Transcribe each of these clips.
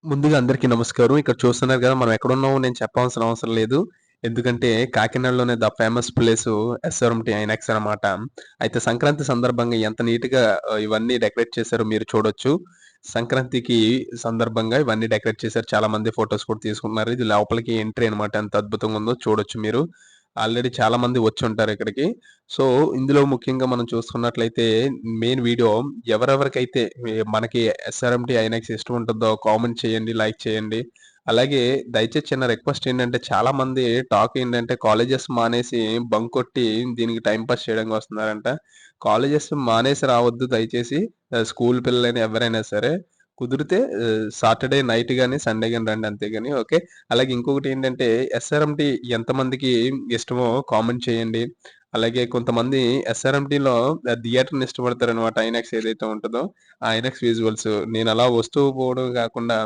ముందుగా అందరికీ నమస్కారం. ఇక్కడ చూస్తున్నారు గదా! మనం ఎక్కడున్నామో నేను చెప్పాల్సిన అవసరం లేదు. ఎందుకంటే కాకినాడలోనే the famous place SRMT Inox అనమాట. అయితే సంక్రాంతి సందర్భంగా ఎంత నీట్‌గా ఇవన్నీ డెకరేట్ చేశారో మీరు చూడొచ్చు. సంక్రాంతికి సందర్భంగా ఇవన్నీ డెకరేట్ చేశారు. చాలామంది ఫోటోస్ కూడా తీసుకుంటున్నారు. ఇది లోపలికి ఎంట్రీ అనమాట. ఎంత అద్భుతంగా ఉందో చూడొచ్చు మీరు. ఆల్రెడీ చాలామంది వచ్చుంటారు ఇక్కడికి. సో, ఇందులో ముఖ్యంగా మనం చూసుకున్నట్లయితే మెయిన్ వీడియో ఎవరెవరికైతే మనకి ఎస్ఆర్ఎంటీ ఐనాక్స్ ఇష్టం ఉంటుందో కామెంట్ చేయండి, లైక్ చేయండి. అలాగే దయచేసి చిన్న రిక్వెస్ట్ ఏంటంటే చాలామంది టాక్ ఏంటంటే కాలేజెస్ మానేసి బంక్ కొట్టి దీనికి టైమ్ పాస్ చేయడానికి వస్తున్నారంట. కాలేజెస్ మానేసి రావద్దు దయచేసి. స్కూల్ పిల్లలైనా ఎవరైనా సరే. కుదిరితే సాటర్‌డే నైట్ గాని, సండే గాని రండి అంతేగాని ఓకే. అలాగే ఇంకొకటేంటంటే ఎస్ఆర్ఎంటీ ఎంతమందికి ఇష్టమో కామెంట్ చేయండి. అలాగే కొంతమంది ఎస్ఆర్ఎంటీలో థియేటర్‌ని ఇష్టపడతారనమాట. ఐనాక్స్ ఏదైతే ఉంటదో, ఆ ఐనాక్స్ విజువల్స్ నేనలా వస్తూ పోవడం గాకుండా,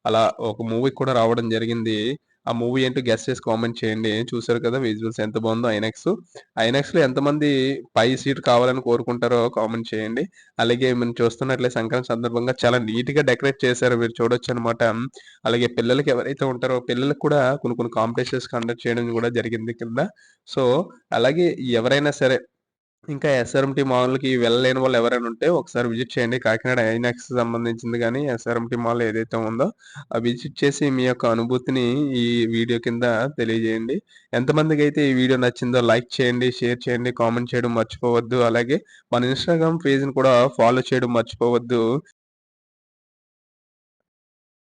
అలా ఒక మూవీకి కూడా రావడం జరిగింది. ఆ మూవీ ఏంటో గెస్ చేసి కామెంట్ చేయండి. చూసారు కదా! విజువల్స్ ఎంత బావుందో ఐనాక్స్. ఐనాక్స్‌లో ఎంతమంది పై సీట్ కావాలని కోరుకుంటారో కామెంట్ చేయండి. అలాగే మనం చూస్తున్నట్లయితే సంక్రాంతి సందర్భంగా చాలా నీట్‌గా డెకరేట్ చేశారు. మీరు చూడొచ్చనమాట. అలాగే పిల్లలకి ఎవరైతే ఉంటారో పిల్లలకి కూడా కొన్ని కొన్ని కాంపిటీషన్స్ కండక్ట్ చేయడం గూడా జరిగింది కింద. సో, అలాగే ఎవరైనా సరే ఇంకా ఎస్ఆర్ఎంటీ మాల్‌కి వెళ్ళలేని వాళ్ళు ఎవరైనా ఉంటే ఒకసారి విజిట్ చేయండి. కాకినాడ ఐనాక్స్ సంబంధించింది గాని, ఎస్ఆర్ఎంటీ మాల్ ఏదైతే ఉందో విజిట్ చేసి మీ యొక్క అనుభూతిని ఈ వీడియో కింద తెలియజేయండి. ఎంతమందికైతే ఈ వీడియో నచ్చిందో లైక్ చేయండి, షేర్ చేయండి, కామెంట్ చేయడం మర్చిపోవద్దు. అలాగే మన ఇన్‌స్టాగ్రామ్ పేజ్‌ని కూడా ఫాలో చేయడం మర్చిపోవద్దు.